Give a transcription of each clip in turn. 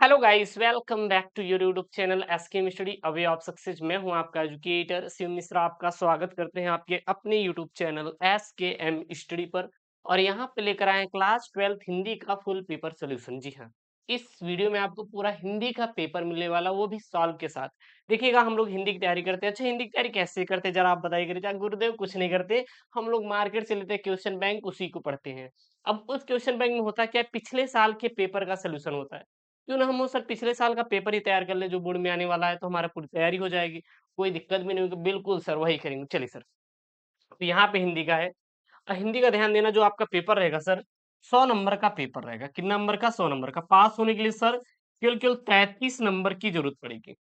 Hello guys, welcome back to your YouTube channel SKM study a way of success. मैं हूं आपका educator Shiv Mishra. आपका स्वागत करते हैं आपके अपने यूट्यूब चैनल एसकेएम स्टडी पर। और यहां पे लेकर आए हैं क्लास 12 हिंदी का फुल पेपर सोल्यूशन। जी हाँ, इस वीडियो में आपको पूरा हिंदी का पेपर मिलने वाला, वो भी सॉल्व के साथ। देखिएगा, हम लोग हिंदी की तैयारी करते हैं। अच्छा, हिंदी की तैयारी कैसे करते हैं जरा आप बताइए। जरा गुरुदेव, कुछ नहीं करते, हम लोग मार्केट से लेते हैं क्वेश्चन बैंक, उसी को पढ़ते हैं। अब उस क्वेश्चन बैंक में होता क्या है, पिछले साल के पेपर का सोल्यूशन होता है। क्यों ना हम वो सर पिछले साल का पेपर ही तैयार कर ले जो बोर्ड में आने वाला है, तो हमारा पूरी तैयारी हो जाएगी। कोई दिक्कत भी नहीं होगी। बिल्कुल सर, वही करेंगे। चलिए सर, तो यहाँ पे हिंदी का है। हिंदी का ध्यान देना, जो आपका पेपर रहेगा सर, 100 नंबर का पेपर रहेगा। कितना नंबर का? 100 नंबर का। पास होने के लिए सर केवल केवल 33 नंबर की जरूरत पड़ेगी।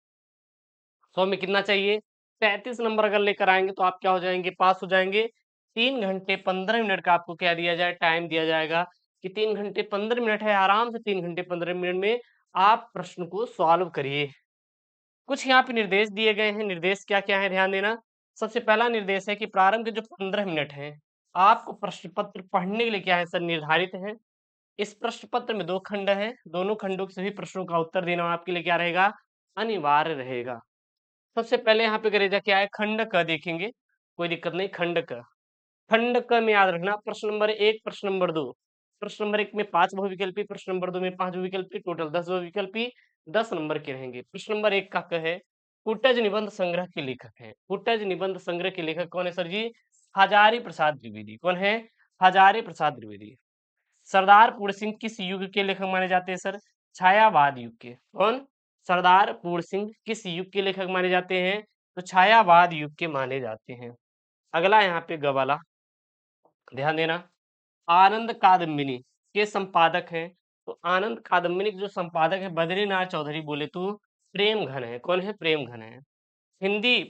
100 में कितना चाहिए? 33 नंबर अगर लेकर आएंगे तो आप क्या हो जाएंगे? पास हो जाएंगे। 3 घंटे 15 मिनट का आपको क्या दिया जाए? टाइम दिया जाएगा कि 3 घंटे 15 मिनट है। आराम से 3 घंटे 15 मिनट में आप प्रश्न को सॉल्व करिए। कुछ यहाँ पे निर्देश दिए गए हैं। निर्देश क्या क्या है, ध्यान देना। सबसे पहला निर्देश है कि प्रारंभ के जो 15 मिनट हैं, आपको प्रश्न पत्र पढ़ने के लिए क्या है सर, निर्धारित है। इस प्रश्न पत्र में 2 खंड हैं। दोनों खंडों के सभी प्रश्नों का उत्तर देना आपके लिए क्या रहेगा? अनिवार्य रहेगा। सबसे पहले यहाँ पे करेगा क्या है, खंड क देखेंगे। कोई दिक्कत नहीं। खंड क, खंड क में याद रखना, प्रश्न नंबर 1, प्रश्न नंबर 2। प्रश्न नंबर 1 में 5 बहुविकल्पी, प्रश्न नंबर 2 में 5 बहुविकल्पी, टोटल 10 बहुविकल्पी, 10 नंबर के रहेंगे। प्रश्न नंबर 1 का क है, कुटज निबंध संग्रह के लेखक हैं। कुटज निबंध संग्रह के लेखक कौन है सर जी? हजारी प्रसाद द्विवेदी। कौन है? हजारी प्रसाद द्विवेदी। सरदार पूर्ण सिंह किस युग के लेखक माने जाते हैं सर? छायावाद युग के। कौन? सरदार पूर्ण सिंह किस युग के लेखक माने जाते हैं? तो छायावाद युग के माने जाते हैं। अगला यहाँ पे ग वाला, ध्यान देना। आनंद कादम्बिनी के संपादक हैं। तो आनंद कादम्बिनी के जो संपादक है बद्रीनाथ चौधरी, बोले तो प्रेम घन है। कौन है? प्रेम घन है। हिंदी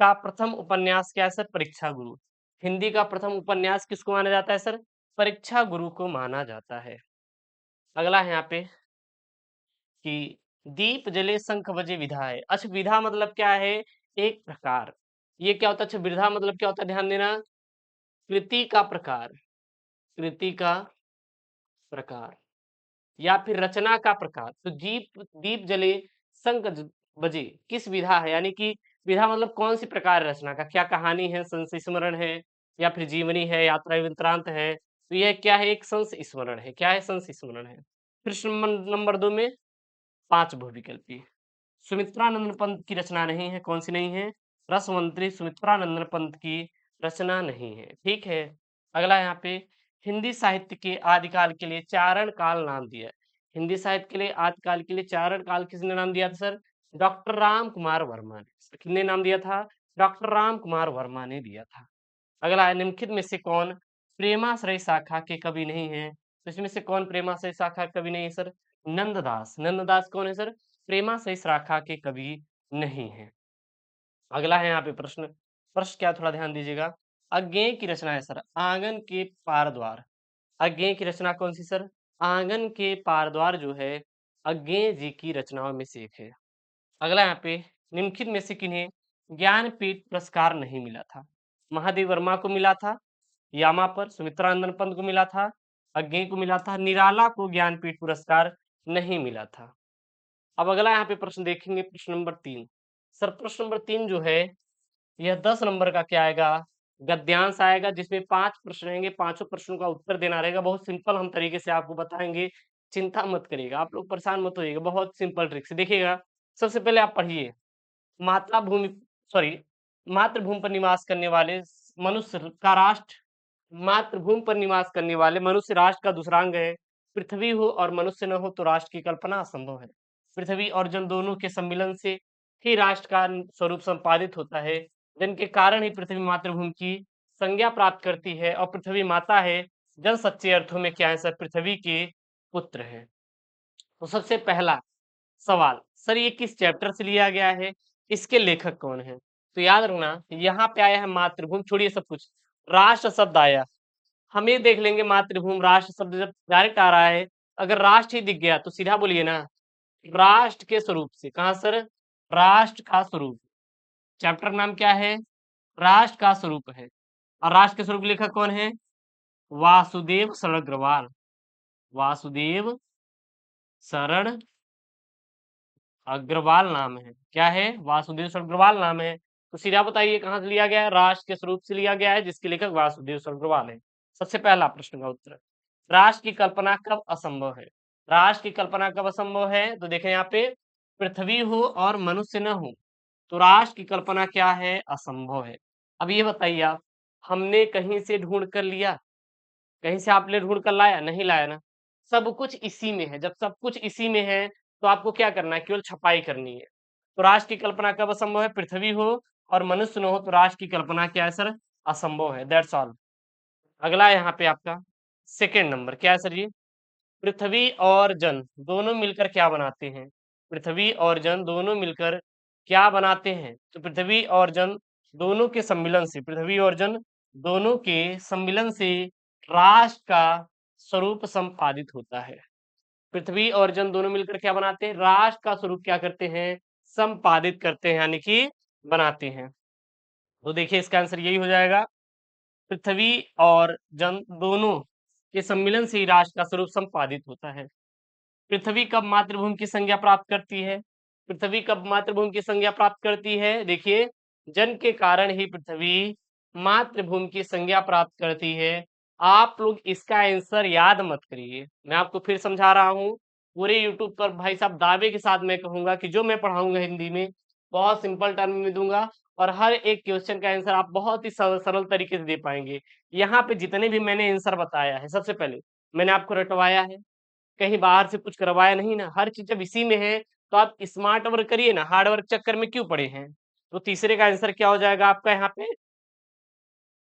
का प्रथम उपन्यास क्या है सर? परीक्षा गुरु। हिंदी का प्रथम उपन्यास किसको माना जाता है सर? परीक्षा गुरु को माना जाता है। अगला है यहाँ पे कि दीप जले शंख बजे विधा है। अच्छा, विधा मतलब क्या है? एक प्रकार। ये क्या होता है? अच्छा, विधा मतलब क्या होता है, ध्यान देना। कृति का प्रकार, कृति का प्रकार या फिर रचना का प्रकार। तो दीप दीप जले शंख बजे किस विधा है, यानी कि विधा मतलब कौन सी प्रकार रचना का? क्या कहानी है, संस्मरण है, या फिर जीवनी है, यात्रा वृत्तांत है? तो यह क्या है? एक संस्मरण है। क्या है? संस्मरण है। प्रश्न नंबर 2 में 5 बहुविकल्पी। सुमित्रानंद पंत की रचना नहीं है। कौन सी नहीं है? रसमंत्री सुमित्रानंद पंत की रचना नहीं है। ठीक है। अगला यहाँ पे, हिंदी साहित्य के आदिकाल के लिए चारण काल नाम दिया है। हिंदी साहित्य के लिए आदिकाल के लिए चारण काल किसने नाम दिया था सर? डॉक्टर राम कुमार वर्मा ने। किसने नाम दिया था? डॉक्टर राम कुमार वर्मा ने दिया था। अगला है, निम्नलिखित में से कौन प्रेमाश्रय शाखा के कवि नहीं है? तो इसमें से कौन प्रेमाश्रय शाखा के कवि नहीं है सर? नंददास। नंददास कौन है सर? प्रेमाश्रय शाखा के कवि नहीं है। अगला है यहाँ पे प्रश्न। प्रश्न क्या, थोड़ा ध्यान दीजिएगा। अज्ञेय की रचना है सर, आंगन के पार द्वार। अज्ञेय की रचना कौन सी सर? आंगन के पार द्वार जो है, अज्ञेय जी की रचनाओं में से एक है। अगला यहाँ पे, निम्नलिखित में से किन्हें ज्ञानपीठ पुरस्कार नहीं मिला था? महादेव वर्मा को मिला था, यामा पर सुमित्रानंदन पंत को मिला था, अज्ञेय को मिला था, निराला को ज्ञानपीठ पुरस्कार नहीं मिला था। अब अगला यहाँ पे प्रश्न देखेंगे, प्रश्न नंबर 3। सर प्रश्न नंबर 3 जो है, यह 10 नंबर का क्या आएगा? गद्यांश आएगा, जिसमें 5 प्रश्न रहेंगे। पांचों प्रश्नों का उत्तर देना रहेगा। बहुत सिंपल हम तरीके से आपको बताएंगे। चिंता मत करिएगा, आप लोग परेशान मत होइएगा। बहुत सिंपल ट्रिक से देखिएगा। सबसे पहले आप पढ़िए, माता भूमि सॉरी मातृभूमि पर निवास करने वाले मनुष्य का राष्ट्र, मातृभूमि पर निवास करने वाले मनुष्य राष्ट्र का दूसरा अंग है। पृथ्वी हो और मनुष्य न हो तो राष्ट्र की कल्पना असंभव है। पृथ्वी और जल दोनों के सम्मिलन से ही राष्ट्र का स्वरूप संपादित होता है, जिनके कारण ही पृथ्वी मातृभूमि की संज्ञा प्राप्त करती है। और पृथ्वी माता है, जन सच्चे अर्थों में क्या है सर? पृथ्वी के पुत्र है। तो सबसे पहला सवाल, सर ये किस चैप्टर से लिया गया है? इसके लेखक कौन है? तो याद रखना, यहाँ पे आया है मातृभूमि, छोड़िए सब कुछ, राष्ट्र शब्द आया। हम ये देख लेंगे मातृभूमि राष्ट्र शब्द जब डायरेक्ट आ रहा है, अगर राष्ट्र ही दिख गया तो सीधा बोलिए ना, राष्ट्र के स्वरूप से। कहा सर? राष्ट्र का स्वरूप। चैप्टर नाम क्या है? राष्ट्र का स्वरूप है। और राष्ट्र के स्वरूप लेखक कौन है? वासुदेव शरण अग्रवाल। वासुदेव शरण अग्रवाल नाम है। क्या है? वासुदेव अग्रवाल नाम है। तो सीधा बताइए कहाँ से लिया गया है? राष्ट्र के स्वरूप से लिया गया है, जिसके लेखक वासुदेव अग्रवाल है। सबसे पहला प्रश्न का उत्तर। राष्ट्र की कल्पना कब असंभव है? राष्ट्र की कल्पना कब असंभव है? तो देखें यहाँ पे, पृथ्वी हो और मनुष्य न हो तो राष्ट्र की कल्पना क्या है? असंभव है। अब ये बताइए आप, हमने कहीं से ढूंढ कर लिया? कहीं से आपने ढूंढ कर लाया? नहीं लाया ना। सब कुछ इसी में है। जब सब कुछ इसी में है तो आपको क्या करना है? केवल छपाई करनी है। तो राष्ट्र की कल्पना कब असंभव है? पृथ्वी हो और मनुष्य न हो तो राष्ट्र की कल्पना क्या है सर? असंभव है। That's all. अगला यहाँ पे आपका सेकेंड नंबर क्या है सर जी? पृथ्वी और जन दोनों मिलकर क्या बनाते हैं? पृथ्वी और जन दोनों मिलकर क्या बनाते हैं? तो पृथ्वी और जन दोनों के सम्मिलन से, पृथ्वी और जन दोनों के सम्मिलन से राष्ट्र का स्वरूप संपादित होता है। पृथ्वी और जन दोनों मिलकर क्या बनाते हैं? राष्ट्र का स्वरूप क्या करते हैं? संपादित करते हैं, यानी कि बनाते हैं। तो देखिए इसका आंसर यही हो जाएगा, पृथ्वी और जन दोनों के सम्मिलन से ही राष्ट्र का स्वरूप संपादित होता है। पृथ्वी कब मातृभूमि की संज्ञा प्राप्त करती है? पृथ्वी कब मातृभूमि की संज्ञा प्राप्त करती है? देखिए, जन के कारण ही पृथ्वी मातृभूमि की संज्ञा प्राप्त करती है। आप लोग इसका आंसर याद मत करिए, मैं आपको फिर समझा रहा हूँ। पूरे यूट्यूब पर भाई साहब दावे के साथ मैं कहूंगा कि जो मैं पढ़ाऊंगा हिंदी में बहुत सिंपल टर्म में दूंगा, और हर एक क्वेश्चन का आंसर आप बहुत ही सरल तरीके से दे पाएंगे। यहाँ पे जितने भी मैंने आंसर बताया है, सबसे पहले मैंने आपको रटवाया है, कहीं बाहर से कुछ करवाया नहीं ना। हर चीज जब इसी में है तो आप स्मार्ट वर्क करिए ना, हार्ड वर्क चक्कर में क्यों पड़े हैं? तो तीसरे का आंसर क्या हो जाएगा आपका यहाँ पे?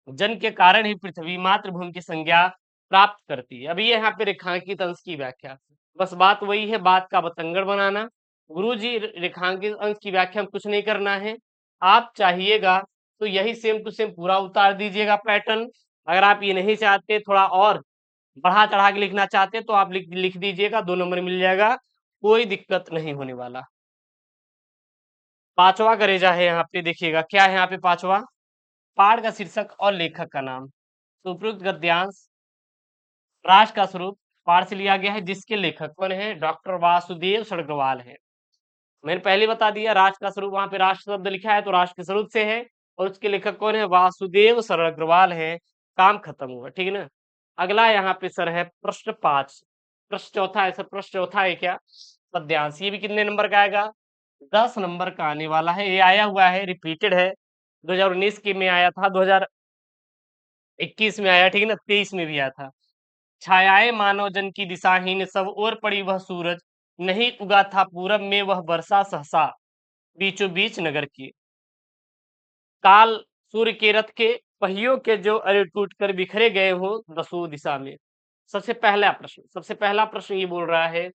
जन के कारण ही पृथ्वी मातृभूमि की संज्ञा प्राप्त करती है। अभी ये यहाँ पे रेखांकित अंश की व्याख्या, बस बात वही है, बात का बतंगड़ बनाना। गुरु जी, रेखांकित अंश की व्याख्या में कुछ नहीं करना है। आप चाहिएगा तो यही सेम टू सेम पूरा उतार दीजिएगा पैटर्न। अगर आप ये नहीं चाहते, थोड़ा और बढ़ा चढ़ा के लिखना चाहते हैं तो आप लिख दीजिएगा, 2 नंबर मिल जाएगा, कोई दिक्कत नहीं होने वाला। पांचवा करेजा है यहाँ पे, देखिएगा क्या है यहाँ पे पांचवा? पाठ का शीर्षक और लेखक का नाम। तो उपयुक्त गद्यांश राष्ट्र का स्वरूप पाठ से लिया गया है, जिसके लेखक कौन है? डॉक्टर वासुदेव सरगरवाल है। मैंने पहले बता दिया, राष्ट्र का स्वरूप, वहां पे राष्ट्र शब्द लिखा है तो राष्ट्र के स्वरूप से है, और उसके लेखक कौन है? वासुदेव सरगरवाल है। काम खत्म हुआ, ठीक है ना। अगला यहाँ पे सर है प्रश्न 5। प्रश्न चौथा है सर, प्रश्न चौथा है क्या? पद्यांश। ये भी कितने नंबर का आएगा? 10 नंबर का आने वाला है। ये आया हुआ है, रिपीटेड है, 2019 के में आया था, 2021 में आया, ठीक है ना, 23 में भी आया था। छायाएं मानव जन की दिशाहीन, सब ओर पड़ी वह सूरज, नहीं उगा था पूरब में वह वर्षा सहसा, बीचों बीच नगर की। काल सूर्य के रथ के पहियों के जो अरे टूट कर बिखरे गए हो दसों दिशा में। सबसे पहला प्रश्न ये बोल रहा है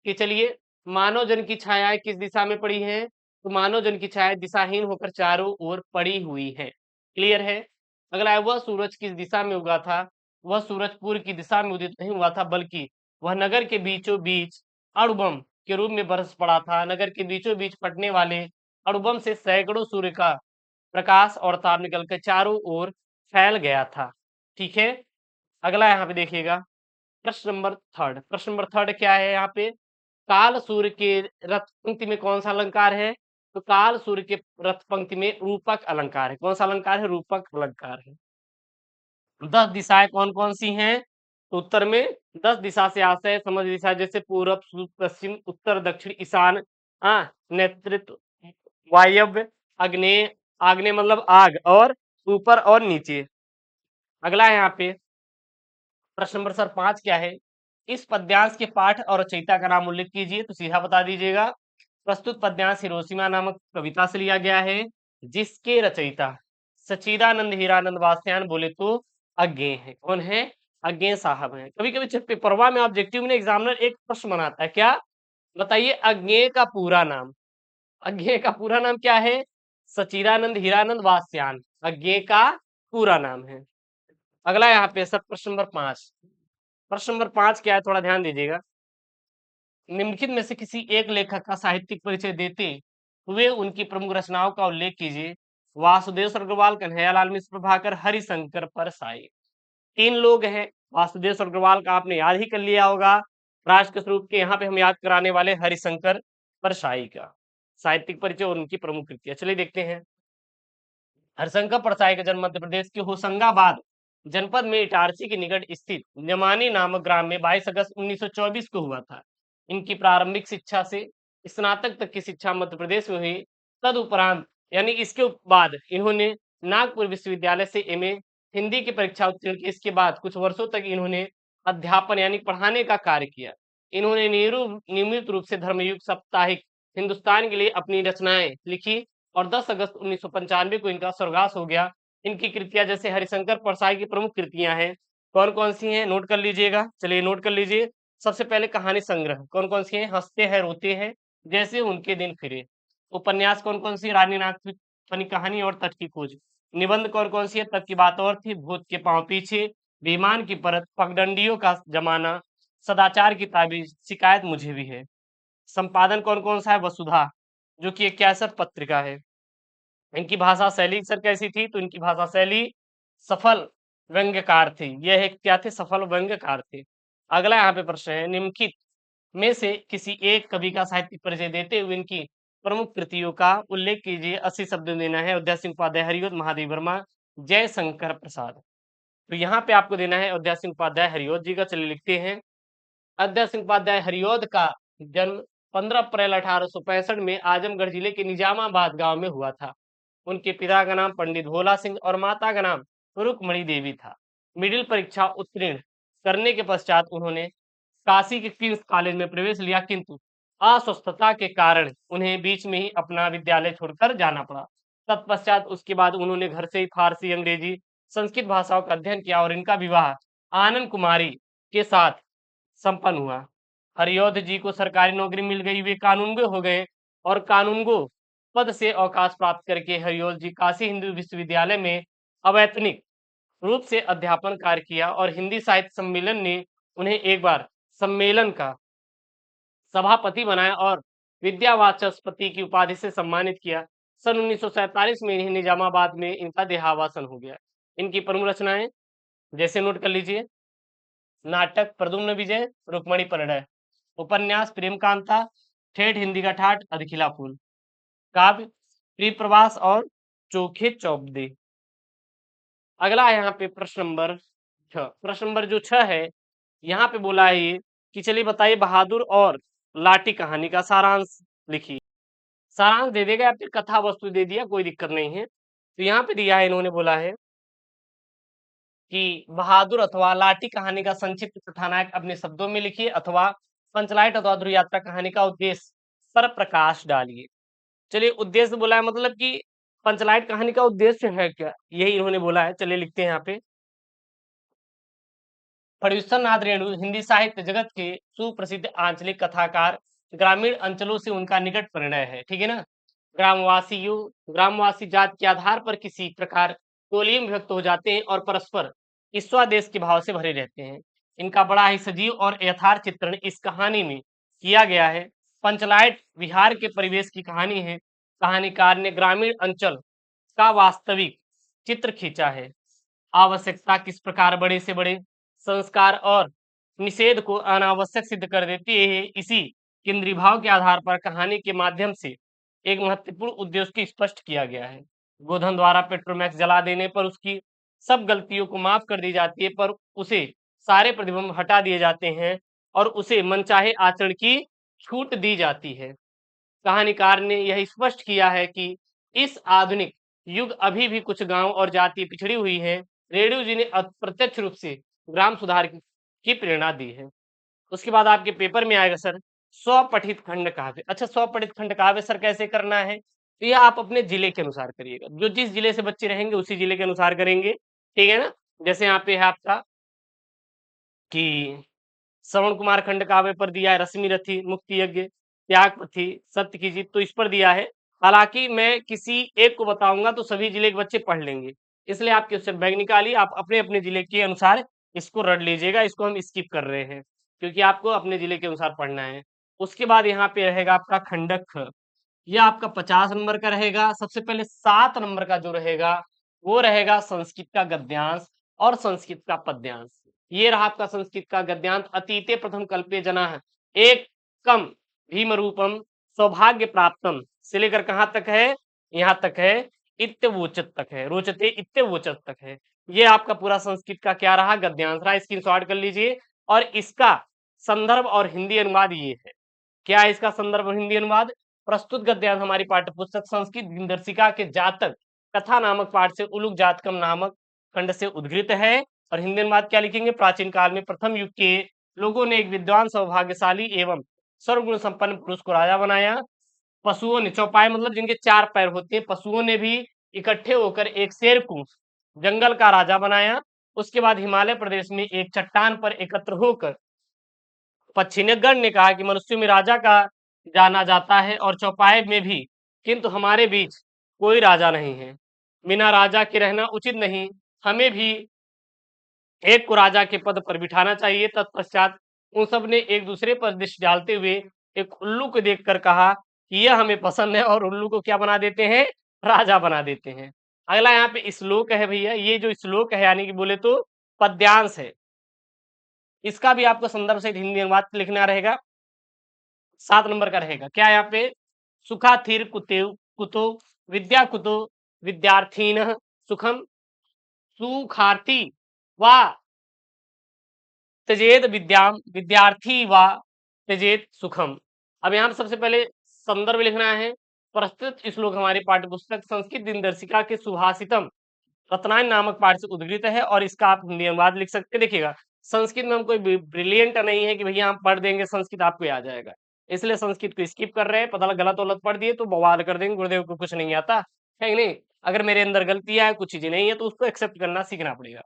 कि चलिए, मानव जन की छायाएं किस दिशा में पड़ी हैं? तो मानव जन की छाया दिशाहीन होकर चारों ओर पड़ी हुई है। क्लियर है। अगला है, वह सूरज किस दिशा में उगा था? वह सूरज पूर्व की दिशा में उदित नहीं हुआ था, बल्कि वह नगर के बीचों बीच अणुबम के रूप में बरस पड़ा था। नगर के बीचों बीच फटने वाले अणुबम से सैकड़ों सूर्य का प्रकाश और ताप निकलकर चारों ओर फैल गया था। ठीक है। अगला यहाँ पे देखिएगा, प्रश्न नंबर थर्ड क्या है यहाँ पे? काल सूर्य के रथ पंक्ति में कौन सा अलंकार है? तो काल सूर्य के रथ पंक्ति में रूपक अलंकार है। कौन सा अलंकार है? रूपक अलंकार है। 10 दिशाएं कौन कौन सी हैं? तो उत्तर में 10 दिशा से आशय समझ दिशा, जैसे पूरब, पश्चिम, उत्तर, दक्षिण, ईशान, नेतृत्व, वायव्य, अग्नेय, आग्नेय मतलब आग, और ऊपर और नीचे। अगला है यहाँ पे प्रश्न नंबर सर 5 क्या है? इस पद्यांश के पाठ और रचयिता का नाम उल्लेख कीजिए। तो सीधा बता दीजिएगा, प्रस्तुत पद्यांश हिरोशिमा नामक कविता से लिया गया है, जिसके रचयिता सच्चिदानंद हीरानंद वात्स्यायन बोले तो अज्ञेय है। कौन है? अज्ञेय साहब हैं। कभी कभी पेपरवा में ऑब्जेक्टिव में एग्जामिनर एक प्रश्न बनाता है, क्या बताइए? अज्ञेय का पूरा नाम। अज्ञेय का पूरा नाम क्या है? सच्चिदानंद हीरानंद वात्स्यायन अज्ञेय का पूरा नाम है। अगला यहाँ पे सब प्रश्न नंबर 5। प्रश्न नंबर 5 क्या है, थोड़ा ध्यान दीजिएगा। निम्नलिखित में से किसी एक लेखक का साहित्यिक परिचय देते हुए उनकी प्रमुख रचनाओं का उल्लेख कीजिए। वासुदेव सरगरवाल, कन्हैयालाल मिश्र प्रभाकर, हरिशंकर परसाई। 3 लोग हैं। वासुदेव सरगरवाल का आपने याद ही कर लिया होगा। राष्ट्र के स्वरूप के यहाँ पे हम याद कराने वाले हरिशंकर परसाई का साहित्यिक परिचय और उनकी प्रमुख कृतियां। चलिए देखते हैं। हरिशंकर परसाई का जन्म मध्य प्रदेश के होशंगाबाद जनपद में इटारसी के निकट स्थित जमानी नामक ग्राम में 22 अगस्त 1924 को हुआ था। इनकी प्रारंभिक शिक्षा से स्नातक तक की शिक्षा मध्य प्रदेश में हुई। तदुपरांत यानी इसके बाद इन्होंने नागपुर विश्वविद्यालय से एमए हिंदी की परीक्षा उत्तीर्ण की। इसके बाद कुछ वर्षों तक इन्होंने अध्यापन यानी पढ़ाने का कार्य किया। इन्होंने नियमित रूप से धर्मयुग साप्ताहिक हिंदुस्तान के लिए अपनी रचनाएं लिखी और 10 अगस्त 1995 को इनका स्वर्गवास हो गया। इनकी कृतियां जैसे हरिशंकर परसाई की प्रमुख कृतियां हैं, कौन-कौन सी हैं नोट कर लीजिएगा। चलिए नोट कर लीजिए। सबसे पहले कहानी संग्रह कौन-कौन सी हैं, हंसते हैं रोते हैं, जैसे उनके दिन फिरे। उपन्यास कौन-कौन सी, रानी नाथ की फनी कहानी और तट की खोज। निबंध कौन-कौन सी है, तब की बात और थी, भूत के पांव पीछे, बेईमान की परत, पगडंडियों का जमाना, सदाचार की ताबीज, शिकायत मुझे भी है। संपादन कौन-कौन सा है, वसुधा जो कि एक कैसेट पत्रिका है। इनकी भाषा शैली सर कैसी थी, तो इनकी भाषा शैली सफल व्यंग्यकार थी। यह एक क्या थे, सफल व्यंग्यकार थे। अगला यहाँ पे प्रश्न है, निम्नलिखित में से किसी एक कवि का साहित्यिक परिचय देते हुए इनकी प्रमुख कृतियों का उल्लेख कीजिए। 80 शब्द देना है। अयोध्या सिंह उपाध्याय, हरिओद महादेव वर्मा, जयशंकर प्रसाद। तो यहाँ पे आपको देना है अयोध्या सिंह उपाध्याय हरिओद जी का। चलिए लिखते हैं। अयोध्या सिंह उपाध्याय हरिओद का जन्म 15 अप्रैल 1865 में आजमगढ़ जिले के निजामाबाद गांव में हुआ था। उनके पिता का नाम पंडित भोला सिंह और माता का नाम रुक्मणी देवी था। मिडिल परीक्षा उत्तीर्ण करने के पश्चात उन्होंने काशी के किंग्स कॉलेज में प्रवेश लिया, किंतु अस्वस्थता के कारण उन्हें बीच में ही अपना विद्यालय छोड़कर जाना पड़ा। तत्पश्चात उसके बाद उन्होंने घर से ही फारसी, अंग्रेजी, संस्कृत भाषाओं का अध्ययन किया और इनका विवाह आनंद कुमारी के साथ संपन्न हुआ। हरिऔध जी को सरकारी नौकरी मिल गई, वे कानूनगो हो गए और कानूनगो पद से अवकाश प्राप्त करके हरिऔध जी काशी हिंदू विश्वविद्यालय में अवैतनिक रूप से अध्यापन कार्य किया और हिंदी साहित्य सम्मेलन ने उन्हें एक बार सम्मेलन का सभापति बनाया और विद्यावाचस्पति की उपाधि से सम्मानित किया। सन 1947 में इन्हें निजामाबाद में इनका देहावसान हो गया। इनकी प्रमुख रचनाएं जैसे नोट कर लीजिए। नाटक प्रद्युम्न विजय, रुक्मणी परिणय। उपन्यास प्रेम कांता, ठेठ हिंदी का ठाठ, अधखिला फूल। काव्य प्रिय प्रवास और चोखे चौबदे। अगला है यहाँ पे प्रश्न नंबर 6। प्रश्न नंबर जो 6 है यहाँ पे बोला है ये कि चलिए बताइए बहादुर और लाठी कहानी का सारांश लिखिए। सारांश दे देगा या फिर कथा वस्तु दे दिया, कोई दिक्कत नहीं है। तो यहाँ पे दिया है, इन्होंने बोला है कि बहादुर अथवा लाठी कहानी का संक्षिप्त कथानक अपने शब्दों में लिखिए अथवा पंचलाइट अथवा ध्रुव यात्रा कहानी का उद्देश्य पर प्रकाश डालिए। चलिए उद्देश्य बोला है, मतलब कि पंचलाइट कहानी का उद्देश्य है क्या, यही इन्होंने बोला है। चलिए लिखते हैं यहाँ पे। फणीश्वरनाथ रेणु हिंदी साहित्य जगत के सुप्रसिद्ध आंचलिक कथाकार, ग्रामीण अंचलों से उनका निकट परिणय है, ठीक है ना। ग्रामवासी जात के आधार पर किसी प्रकार टोलियों में विभक्त हो जाते हैं और परस्पर ईर्ष्वादेश के भाव से भरे रहते हैं। इनका बड़ा ही सजीव और यथार्थ चित्रण इस कहानी में किया गया है। पंचलाइट विहार के परिवेश की कहानी है। कहानीकार ने ग्रामीण अंचल का वास्तविक चित्र खींचा है। आवश्यकता किस प्रकार बड़े से बड़े संस्कार और निषेध को अनावश्यक सिद्ध कर देती है, इसी केंद्रीय भाव के आधार पर कहानी के माध्यम से एक महत्वपूर्ण उद्देश्य की स्पष्ट किया गया है। गोधन द्वारा पेट्रोमैक्स जला देने पर उसकी सब गलतियों को माफ कर दी जाती है, पर उसे सारे प्रतिबंध हटा दिए जाते हैं और उसे मनचाहे आचरण की छूट दी जाती है। कहानीकार ने यह स्पष्ट किया है कि इस आधुनिक युग अभी भी कुछ गांव और जाति पिछड़ी हुई है। रेणु जी ने अप्रत्यक्ष रूप से ग्राम सुधार की प्रेरणा दी है। उसके बाद आपके पेपर में आएगा सर स्वपठित खंड काव्य। अच्छा, स्वपठित खंड काव्य सर कैसे करना है, तो यह आप अपने जिले के अनुसार करिएगा। जो जिस जिले से बच्चे रहेंगे उसी जिले के अनुसार करेंगे, ठीक है ना। जैसे यहाँ पे है आपका कि श्रवण कुमार खंड काव्य पर दिया है रश्मि रथी, मुक्ति यज्ञ, त्याग पथी, सत्य की जीत, तो इस पर दिया है। हालांकि मैं किसी एक को बताऊंगा तो सभी जिले के बच्चे पढ़ लेंगे, इसलिए आप क्वेश्चन बैंक निकालिए, आप अपने अपने जिले के अनुसार इसको रट लीजिएगा। इसको हम स्किप कर रहे हैं क्योंकि आपको अपने जिले के अनुसार पढ़ना है। उसके बाद यहाँ पे रहेगा आपका खंडक ख। यह आपका 50 नंबर का रहेगा। सबसे पहले 7 नंबर का जो रहेगा वो रहेगा संस्कृत का गद्यांश और संस्कृत का पद्यांश। ये रहा आपका संस्कृत का गद्यांश। अतीते प्रथम कल्पे जना एक कम भीम रूपम सौभाग्य प्राप्तम से लेकर कहां तक है, यहां तक है, इत्यवोचत तक है, रोचते इत्यवोचत तक है। ये आपका पूरा संस्कृत का क्या रहा, गद्यांश रहा, स्क्रीनशॉट कर लीजिए। और इसका संदर्भ और हिंदी अनुवाद ये है। क्या है इसका संदर्भ और हिंदी अनुवाद? प्रस्तुत गद्यांश हमारी पाठ्य पुस्तक संस्कृत दिनदर्शिका के जातक कथा नामक पाठ से उलूक जातकम नामक खंड से उद्घृत है। और हिंदी अनुवाद क्या लिखेंगे? प्राचीन काल में प्रथम युग के लोगों ने एक विद्वान, सौभाग्यशाली एवं सर्वगुण संपन्न पुरुष को राजा बनाया। पशुओं ने, चौपाई मतलब जिनके 4 पैर होते हैं, पशुओं ने भी इकट्ठे होकर एक शेर को जंगल का राजा बनाया। उसके बाद हिमालय प्रदेश में एक चट्टान पर एकत्र होकर पच्छिनगण ने कहा कि मनुष्य में राजा का जाना जाता है और चौपाई में भी, किंतु हमारे बीच कोई राजा नहीं है, बिना राजा के रहना उचित नहीं, हमें भी एक को राजा के पद पर बिठाना चाहिए। तत्पश्चात उन सब ने एक दूसरे पर दृष्टि डालते हुए एक उल्लू को देखकर कहा कि यह हमें पसंद है, और उल्लू को क्या बना देते हैं? राजा बना देते हैं। अगला यहाँ पे श्लोक है भैया, ये जो श्लोक है यानी कि बोले तो पद्यांश है, इसका भी आपको संदर्भ सहित हिंदी अनुवाद लिखना रहेगा। 7 नंबर का रहेगा क्या यहाँ पे? सुखाथिर कुतो कुतो विद्या कुतो विद्यार्थीन सुखम सुखार्थी वा त्यजेत विद्याम विद्यार्थी वा त्यजेत सुखम। अब यहाँ पे सबसे पहले संदर्भ लिखना है। प्रस्तुत श्लोक हमारी पाठ्य पुस्तक संस्कृत दिनदर्शिका के सुभाषितम रत्नायन नामक पाठ से उद्घृत है, और इसका आप हिंदी अनुवाद लिख सकते हैं। देखिएगा, संस्कृत में हम कोई ब्रिलियंट नहीं है कि भैया हम पढ़ देंगे संस्कृत आपको आ जाएगा, इसलिए संस्कृत को स्किप कर रहे हैं। पता लगा गलत वलत पढ़ दिए तो बवाल कर देंगे, गुरुदेव को कुछ नहीं आता है कि नहीं। अगर मेरे अंदर गलतियां है, कुछ चीजें नहीं है, तो उसको एक्सेप्ट करना सीखना पड़ेगा।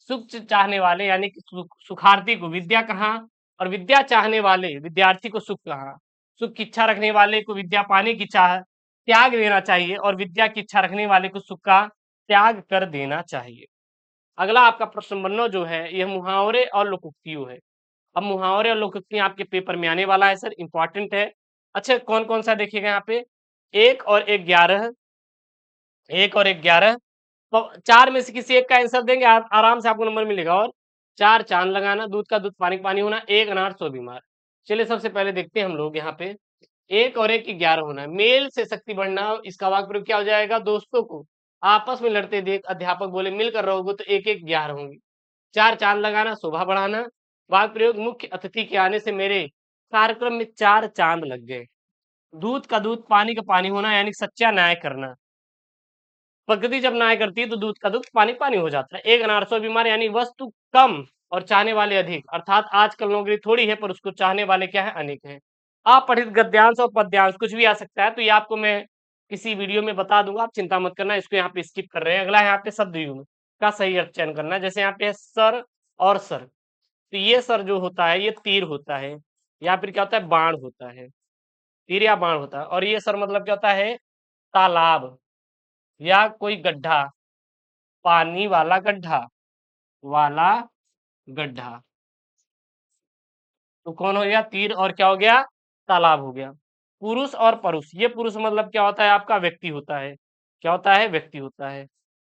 सुख चाहने वाले यानी कि सुखार्थी को विद्या कहाँ, और विद्या चाहने वाले विद्यार्थी को सुख कहाँ। सुख की इच्छा रखने वाले को विद्या पाने की चाह त्याग देना चाहिए, और विद्या की इच्छा रखने वाले को सुख का त्याग कर देना चाहिए। अगला आपका प्रश्न नंबर 9 जो है, यह मुहावरे और लोकोक्तियों है। अब मुहावरे और लोकोक्तियां आपके पेपर में आने वाला है सर, इंपॉर्टेंट है। अच्छा, कौन कौन सा देखिएगा यहाँ पे, 1 और 1 11, 1 और 1 11, तो 4 में से किसी एक का आंसर देंगे, आराम से आपको नंबर मिलेगा। और 4 चांद लगाना, दूध का दूध पानी पानी होना, 1 अनार 100 बीमार। चलिए सबसे पहले देखते हैं हम लोग यहाँ पे, 1 और 1 की 11 होना है, मेल से शक्ति बढ़ना। इसका वाक्य प्रयोग क्या हो जाएगा? दोस्तों को आपस में लड़ते देख अध्यापक बोले मिलकर रहोगे तो 1 1 11 होंगी। 4 चांद लगाना, शोभा बढ़ाना। वाक्य प्रयोग, मुख्य अतिथि के आने से मेरे कार्यक्रम में 4 चांद लग गए। दूध का दूध पानी का पानी होना यानी सच्चा न्याय करना। प्रकृति जब न्याय करती है तो दूध का दूध पानी पानी हो जाता है। 1 अनार 100 बीमार यानी वस्तु कम और चाहने वाले अधिक, अर्थात आजकल नौकरी थोड़ी है पर उसको चाहने वाले क्या है? अनेक हैं। अपठित गद्यांश और पद्यांश कुछ भी आ सकता है, तो ये आपको मैं किसी वीडियो में बता दूंगा, आप चिंता मत करना। इसको यहाँ पे स्किप कर रहे हैं। अगला यहाँ पे शब्द युग्म का सही अर्थ चयन करना है। जैसे यहाँ पे सर और सर, तो ये सर जो होता है ये तीर होता है, या फिर क्या होता है? बाण होता है, तीर या बाण होता है। और ये सर मतलब क्या होता है? तालाब या कोई गड्ढा, पानी वाला गड्ढा, वाला गड्ढा। तो कौन हो गया? तीर, और क्या हो गया? तालाब हो गया। पुरुष और परुष, ये पुरुष मतलब क्या होता है? आपका व्यक्ति होता है। क्या होता है? व्यक्ति होता है।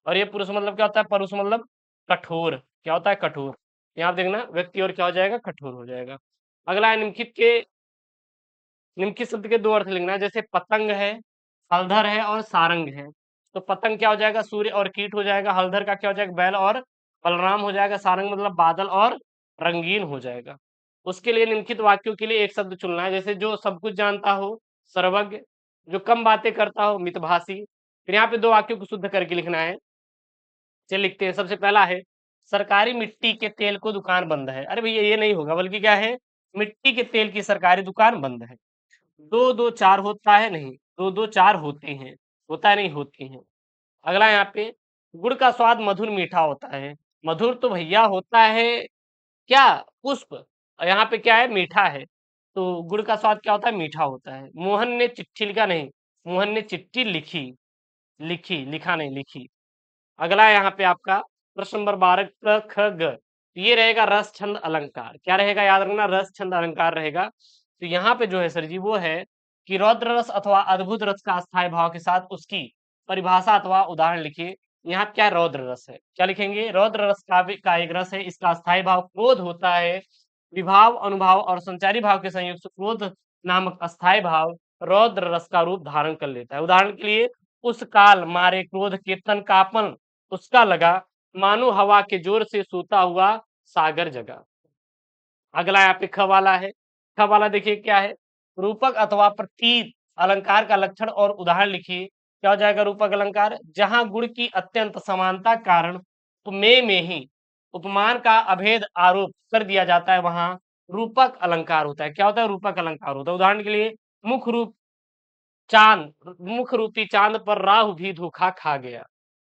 और ये पुरुष मतलब क्या होता है? परुष मतलब कठोर। क्या होता है? कठोर। यहाँ देखना, व्यक्ति और क्या हो जाएगा? कठोर हो जाएगा। अगला है निम्नलिखित शब्द के 2 अर्थ लिखना है। जैसे पतंग है, हलधर है और सारंग है। तो पतंग क्या हो जाएगा? सूर्य और कीट हो जाएगा। हलधर का क्या हो जाएगा? बैल और बलराम हो जाएगा। सारंग मतलब बादल और रंगीन हो जाएगा। उसके लिए निम्नलिखित वाक्यों के लिए एक शब्द चुनना है। जैसे जो सब कुछ जानता हो, सर्वज्ञ। जो कम बातें करता हो, मितभाषी। फिर यहाँ पे 2 वाक्यों को शुद्ध करके लिखना है। चलिए लिखते हैं। सबसे पहला है, सरकारी मिट्टी के तेल को दुकान बंद है। अरे भैया ये नहीं होगा, बल्कि क्या है? मिट्टी के तेल की सरकारी दुकान बंद है। 2 2 4 होता है नहीं, 2 2 4 होते हैं, होता है नहीं, होती हैं। अगला यहाँ पे, गुड़ का स्वाद मधुर मीठा होता है। मधुर तो भैया होता है क्या? पुष्प। और यहाँ पे क्या है? मीठा है। तो गुड़ का स्वाद क्या होता है? मीठा होता है। मोहन ने चिट्ठी लिखा नहीं, मोहन ने चिट्ठी लिखी। लिखी, लिखा नहीं, लिखी। अगला यहाँ पे आपका प्रश्न नंबर 12 क ख ग, ये रहेगा रस छंद अलंकार। क्या रहेगा? याद रखना, रस छंद अलंकार रहेगा। तो यहाँ पे जो है सर जी वो है कि रौद्र रस अथवा अद्भुत रस का अस्थायी भाव के साथ उसकी परिभाषा अथवा उदाहरण लिखिए। यहाँ क्या? रौद्र रस है। क्या लिखेंगे? रौद्र रस काव्य का एक रस है, इसका अस्थायी भाव क्रोध होता है। विभाव, अनुभाव और संचारी भाव के संयुक्त से क्रोध नामक अस्थायी भाव रौद्र रस का रूप धारण कर लेता है। उदाहरण के लिए, उस काल मारे क्रोध के तन कापन उसका लगा, मानो हवा के जोर से सोता हुआ सागर जगा। अगला यहाँ पे ख वाला है। ख वाला देखिए क्या है, रूपक अथवा प्रतीक अलंकार का लक्षण और उदाहरण लिखिए। क्या हो जाएगा रूपक अलंकार, जहां गुण की अत्यंत समानता कारण उपमेय में ही उपमान का अभेद आरोप कर दिया जाता है, वहां रूपक अलंकार होता है। क्या होता है, रूपक अलंकार होता है। उदाहरण के लिए, मुख रूप चांद मुख रूपी चांद पर राहु भी धोखा खा गया।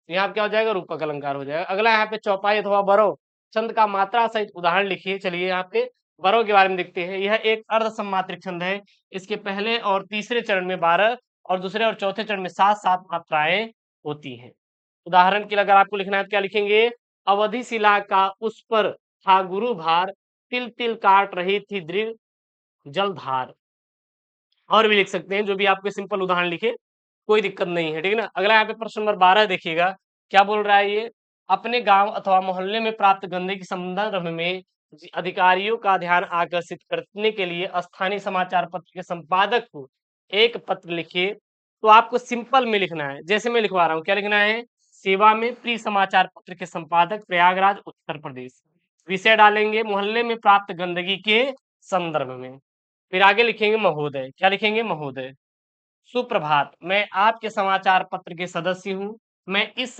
यहाँ पे क्या हो जाएगा, रूपक अलंकार हो जाएगा। अगला यहाँ पे चौपाई अथवा बरो छंद का मात्रा सहित उदाहरण लिखिए। चलिए यहाँ पे बरो के बारे में देखते हैं। यह एक अर्ध सम्मात्रिक छंद है। इसके पहले और तीसरे चरण में 12 और दूसरे और चौथे चरण में 7-7 मात्राएं होती हैं। उदाहरण के लिए अगर आपको लिखना है तो क्या लिखेंगे, अवधि शिला का उस पर था गुरु भार, तिल तिल काट रही थी दृढ़ जलधार। और भी लिख सकते हैं, जो भी आपके सिंपल उदाहरण लिखे, कोई दिक्कत नहीं है, ठीक है ना। अगला यहाँ पे प्रश्न नंबर 12 देखिएगा, क्या बोल रहा है ये, अपने गांव अथवा मोहल्ले में प्राप्त गंदगी के संदर्भ में अधिकारियों का ध्यान आकर्षित करने के लिए स्थानीय समाचार पत्र के संपादक को एक पत्र लिखिए। तो आपको सिंपल में लिखना है, जैसे मैं लिखवा रहा हूँ, क्या लिखना है, सेवा में प्रिय समाचार पत्र के संपादक प्रयागराज उत्तर प्रदेश। विषय डालेंगे मोहल्ले में प्राप्त गंदगी के संदर्भ में। फिर आगे लिखेंगे महोदय, क्या लिखेंगे, महोदय। सुप्रभात, मैं आपके समाचार पत्र के सदस्य हूँ। मैं इस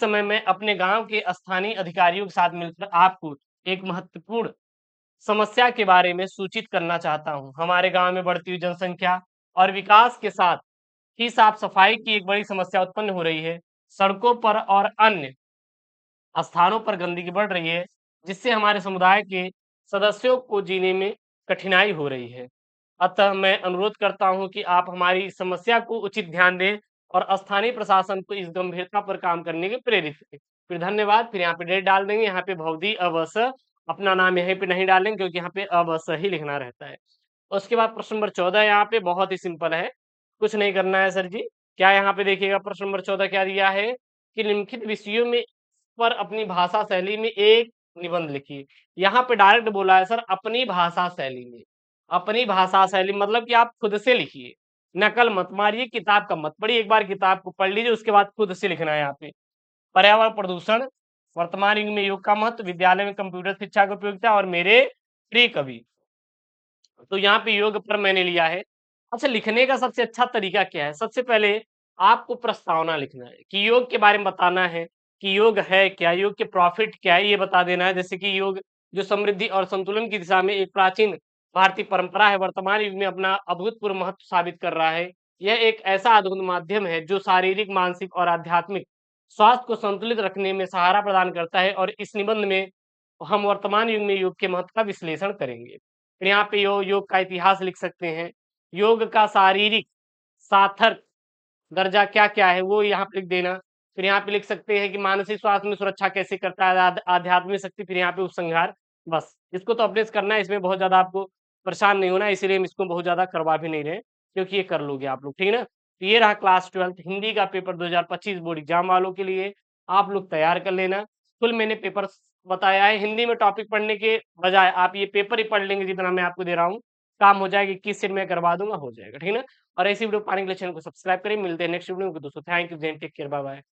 समय मैं अपने गांव के स्थानीय अधिकारियों के साथ मिलकर आपको एक महत्वपूर्ण समस्या के बारे में सूचित करना चाहता हूँ। हमारे गांव में बढ़ती हुई जनसंख्या और विकास के साथ ही साफ सफाई की एक बड़ी समस्या उत्पन्न हो रही है। सड़कों पर और अन्य स्थानों पर गंदगी बढ़ रही है, जिससे हमारे समुदाय के सदस्यों को जीने में कठिनाई हो रही है। अतः मैं अनुरोध करता हूं कि आप हमारी इस समस्या को उचित ध्यान दें और स्थानीय प्रशासन को इस गंभीरता पर काम करने के प्रेरित करें। फिर धन्यवाद, फिर यहाँ पे डेट डाल देंगे। यहाँ पे भवदी अवस अपना नाम यहीं पे नहीं डालेंगे, क्योंकि यहाँ पे अवस ही लिखना रहता है। उसके बाद प्रश्न नंबर 14 यहाँ पे बहुत ही सिंपल है, कुछ नहीं करना है सर जी। क्या यहाँ पे देखिएगा, प्रश्न नंबर 14 क्या दिया है कि निम्नलिखित विषयों में पर अपनी भाषा शैली में एक निबंध लिखिए। यहाँ पे डायरेक्ट बोला है सर, अपनी भाषा शैली में। अपनी भाषा शैली मतलब कि आप खुद से लिखिए, नकल मत मारिए, किताब का मत पढ़िए। एक बार किताब को पढ़ लीजिए, उसके बाद खुद से लिखना है। यहाँ पे पर्यावरण प्रदूषण, वर्तमान युग में योग का महत्व, विद्यालय में कंप्यूटर शिक्षा की उपयोगिता और मेरे प्रिय कवि। तो यहाँ पे योग पर मैंने लिया है। अच्छा, लिखने का सबसे अच्छा तरीका क्या है, सबसे पहले आपको प्रस्तावना लिखना है कि योग के बारे में बताना है कि योग है क्या, योग के प्रॉफिट क्या है, ये बता देना है। जैसे कि योग जो समृद्धि और संतुलन की दिशा में एक प्राचीन भारतीय परंपरा है, वर्तमान युग में अपना अभूतपूर्व महत्व साबित कर रहा है। यह एक ऐसा आधुनिक माध्यम है जो शारीरिक, मानसिक और आध्यात्मिक स्वास्थ्य को संतुलित रखने में सहारा प्रदान करता है। और इस निबंध में हम वर्तमान युग में योग के महत्व का विश्लेषण करेंगे। फिर यहाँ पे योग का इतिहास लिख सकते हैं, योग का शारीरिक सार्थक दर्जा क्या क्या है वो यहाँ पे लिख देना। फिर यहाँ पे लिख सकते हैं कि मानसिक स्वास्थ्य में सुरक्षा कैसे करता है, आध्यात्मिक शक्ति, फिर यहाँ पे उपसंहार। बस इसको तो अपडेट करना है, इसमें बहुत ज्यादा आपको परेशान नहीं होना, इसीलिए हम इसको बहुत ज्यादा करवा भी नहीं रहे, क्योंकि ये कर लोगे आप लोग, ठीक है ना। तो ये रहा क्लास 12 हिंदी का पेपर 2025 बोर्ड एग्जाम वालों के लिए, आप लोग तैयार कर लेना। कुल मैंने पेपर बताया है, हिंदी में टॉपिक पढ़ने के बजाय आप ये पेपर ही पढ़ लेंगे जितना मैं आपको दे रहा हूँ, काम हो जाएगा। 21 सेट में करवा दूंगा, हो जाएगा, ठीक है ना। और ऐसी वीडियो पाने के लिए चैनल को सब्सक्राइब करें। मिलते हैं नेक्स्ट वीडियो में दोस्तों। Thank you, take care, bye bye.